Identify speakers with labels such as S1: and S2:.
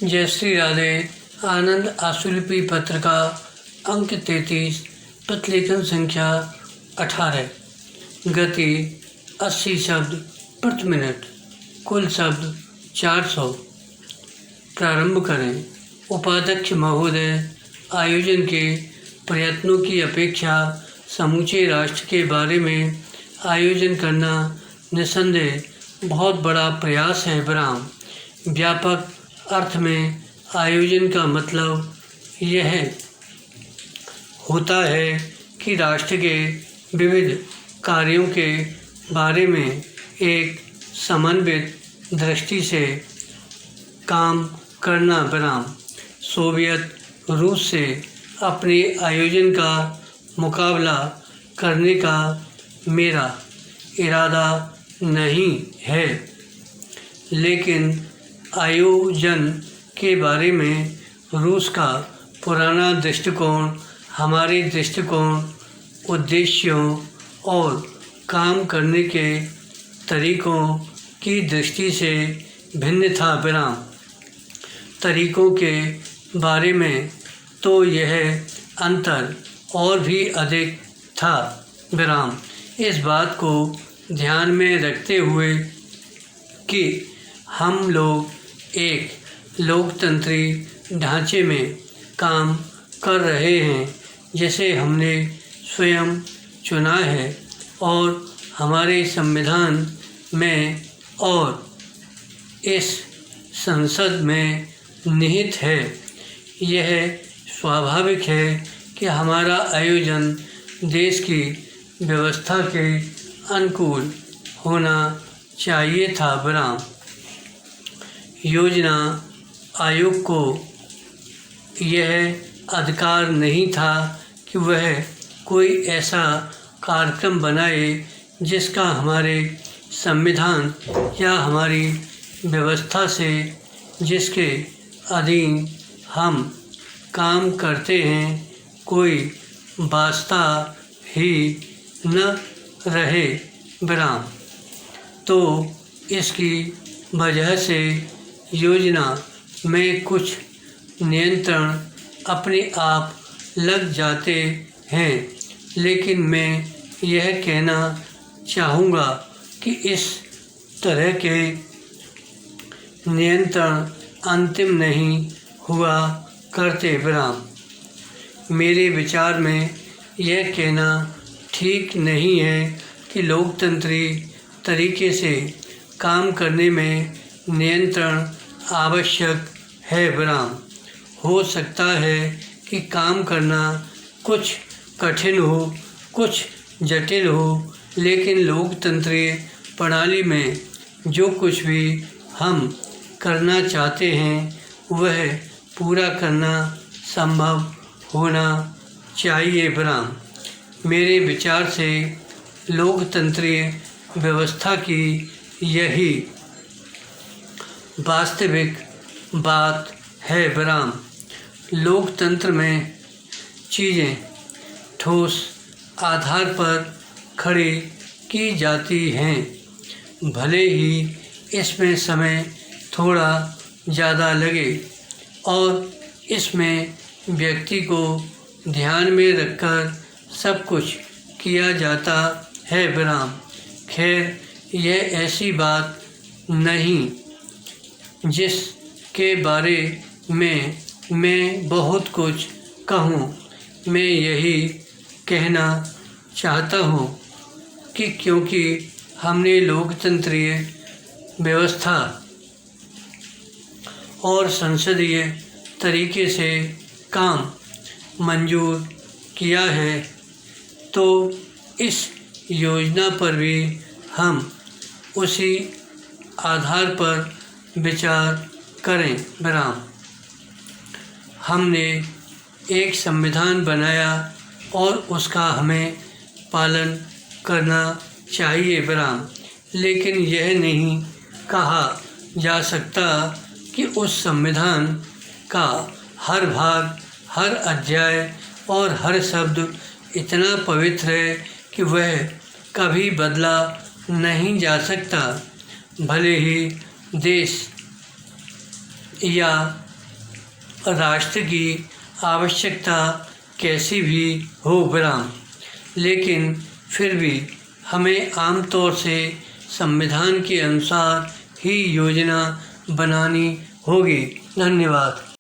S1: जय श्री राधे। आनंद आशुलिपि पत्र का अंक 33, प्रतिलेखन संख्या 18। गति 80 शब्द प्रति मिनट, कुल शब्द 400। प्रारंभ करें। उपाध्यक्ष महोदय, आयोजन के प्रयत्नों की अपेक्षा समूचे राष्ट्र के बारे में आयोजन करना निस्संदेह बहुत बड़ा प्रयास है। विराम। व्यापक अर्थ में आयोजन का मतलब यह होता है कि राष्ट्र के विविध कार्यों के बारे में एक समन्वित दृष्टि से काम करना। विराम। सोवियत रूस से अपने आयोजन का मुकाबला करने का मेरा इरादा नहीं है, लेकिन आयोजन के बारे में रूस का पुराना दृष्टिकोण हमारे दृष्टिकोण, उद्देश्यों और काम करने के तरीकों की दृष्टि से भिन्न था। विराम। तरीकों के बारे में तो यह अंतर और भी अधिक था। विराम। इस बात को ध्यान में रखते हुए कि हम लोग एक लोकतंत्री ढांचे में काम कर रहे हैं जिसे हमने स्वयं चुना है और हमारे संविधान में और इस संसद में निहित है, यह स्वाभाविक है कि हमारा आयोजन देश की व्यवस्था के अनुकूल होना चाहिए था। विराम। योजना आयोग को यह अधिकार नहीं था कि वह कोई ऐसा कार्यक्रम बनाए जिसका हमारे संविधान या हमारी व्यवस्था से जिसके अधीन हम काम करते हैं कोई वास्ता ही न रहे। विराम। तो इसकी वजह से योजना में कुछ नियंत्रण अपने आप लग जाते हैं, लेकिन मैं यह कहना चाहूँगा कि इस तरह के नियंत्रण अंतिम नहीं हुआ करते। विराम। मेरे विचार में यह कहना ठीक नहीं है कि लोकतंत्री तरीके से काम करने में नियंत्रण आवश्यक है। विराम। हो सकता है कि काम करना कुछ कठिन हो, कुछ जटिल हो, लेकिन लोकतंत्री प्रणाली में जो कुछ भी हम करना चाहते हैं वह पूरा करना संभव होना चाहिए। विराम। मेरे विचार से लोकतंत्री व्यवस्था की यही वास्तविक बात है। विराम। लोकतंत्र में चीज़ें ठोस आधार पर खड़ी की जाती हैं, भले ही इसमें समय थोड़ा ज़्यादा लगे और इसमें व्यक्ति को ध्यान में रखकर सब कुछ किया जाता है। विराम। खैर, यह ऐसी बात नहीं जिसके बारे में मैं बहुत कुछ कहूँ। मैं यही कहना चाहता हूँ कि क्योंकि हमने लोकतंत्रीय व्यवस्था और संसदीय तरीके से काम मंजूर किया है, तो इस योजना पर भी हम उसी आधार पर विचार करें। विराम। हमने एक संविधान बनाया और उसका हमें पालन करना चाहिए। विराम। लेकिन यह नहीं कहा जा सकता कि उस संविधान का हर भाग, हर अध्याय और हर शब्द इतना पवित्र है कि वह कभी बदला नहीं जा सकता, भले ही देश या राष्ट्र की आवश्यकता कैसी भी हो विराम, लेकिन फिर भी हमें आमतौर से संविधान के अनुसार ही योजना बनानी होगी। धन्यवाद।